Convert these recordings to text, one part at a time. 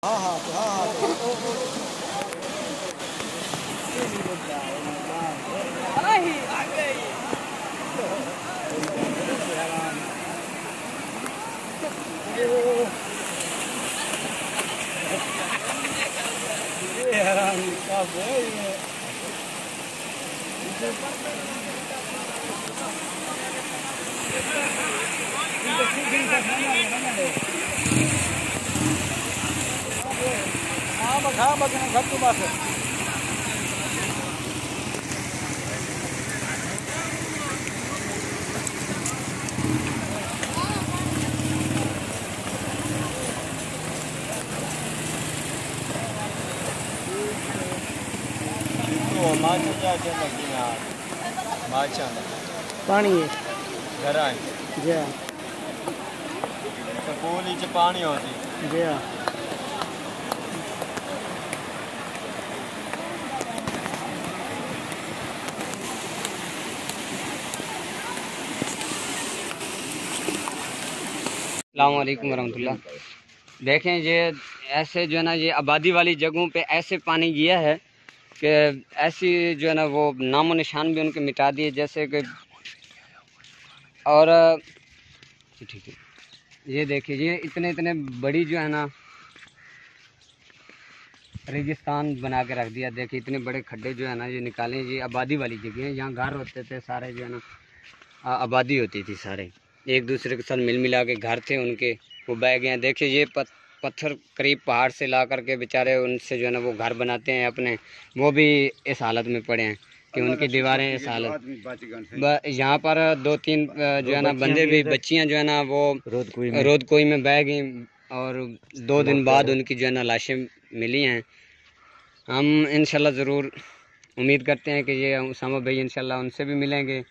हाँ हाँ हाँ हाँ हाँ बस घर तो बस पानी है घर आए जी हाँ स्कूल च पानी होती जी हाँ अस्सलाम वालेकुम वरहमतुल्लाह। देखें ये ऐसे जो है ना, ये आबादी वाली जगहों पे ऐसे पानी गया है कि ऐसी जो है ना वो नामो निशान भी उनके मिटा दिए जैसे कि। और ठीक है, ये देखिए ये इतने इतने बड़ी जो है ना रेगिस्तान बना के रख दिया। देखिए इतने बड़े खड्डे जो है ना ये निकाले। ये आबादी वाली जगह है, यहाँ घर होते थे सारे जो है ना, आबादी होती थी, सारे एक दूसरे के साथ मिल मिला के घर थे उनके, वो बह गए हैं। देखिए ये पत्थर करीब पहाड़ से ला करके बेचारे उनसे जो है ना वो घर बनाते हैं अपने, वो भी इस हालत में पड़े हैं कि उनकी दीवारें इस हालत। यहाँ पर दो तीन जो है ना बंदे भी, बच्चियाँ जो है ना वो रोद कोई में बह गई और 2 दिन बाद उनकी जो है ना लाशें मिली हैं। हम इंशाल्लाह ज़रूर उम्मीद करते हैं कि ये उसामा भाई इंशाल्लाह उनसे भी मिलेंगे,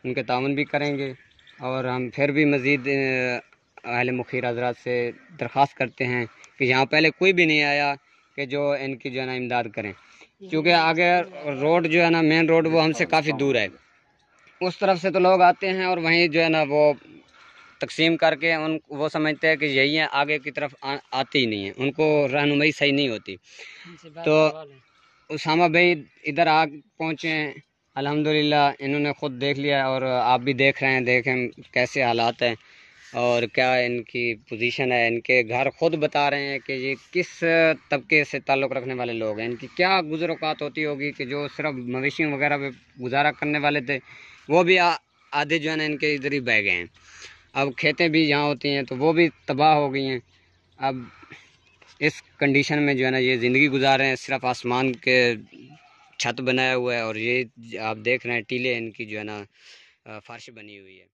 उनके ताउन भी करेंगे और हम फिर भी मज़ीद अहले मुखीर हज़रात से दरख्वास्त करते हैं कि यहाँ पहले कोई भी नहीं आया कि जो इनकी जो है ना इमदाद करें, क्योंकि आगे रोड जो है ना मेन रोड वो हमसे काफ़ी दूर है। उस तरफ से तो लोग आते हैं और वहीं जो है ना वो तकसीम करके वो समझते हैं कि यही है, आगे की तरफ आते ही नहीं है, उनको रहनुमाई सही नहीं होती। तो उसामा भाई इधर आ पहुँचे हैं अल्हम्दुलिल्लाह, इन्होंने ख़ुद देख लिया और आप भी देख रहे हैं, देखें कैसे हालात हैं और क्या इनकी पोजीशन है। इनके घर खुद बता रहे हैं कि ये किस तबके से ताल्लुक़ रखने वाले लोग हैं, इनकी क्या गुज़र-औक़ात होती होगी कि जो सिर्फ मवेशियों वगैरह पे गुजारा करने वाले थे वो भी आधे जो है ना इनके इधर ही बह गए हैं। अब खेतें भी यहाँ होती हैं तो वो भी तबाह हो गई हैं। अब इस कंडीशन में जो है ना ये ज़िंदगी गुजार रहे हैं, सिर्फ आसमान के छत बनाया हुआ है और ये आप देख रहे हैं टीले इनकी जो है ना फर्श बनी हुई है।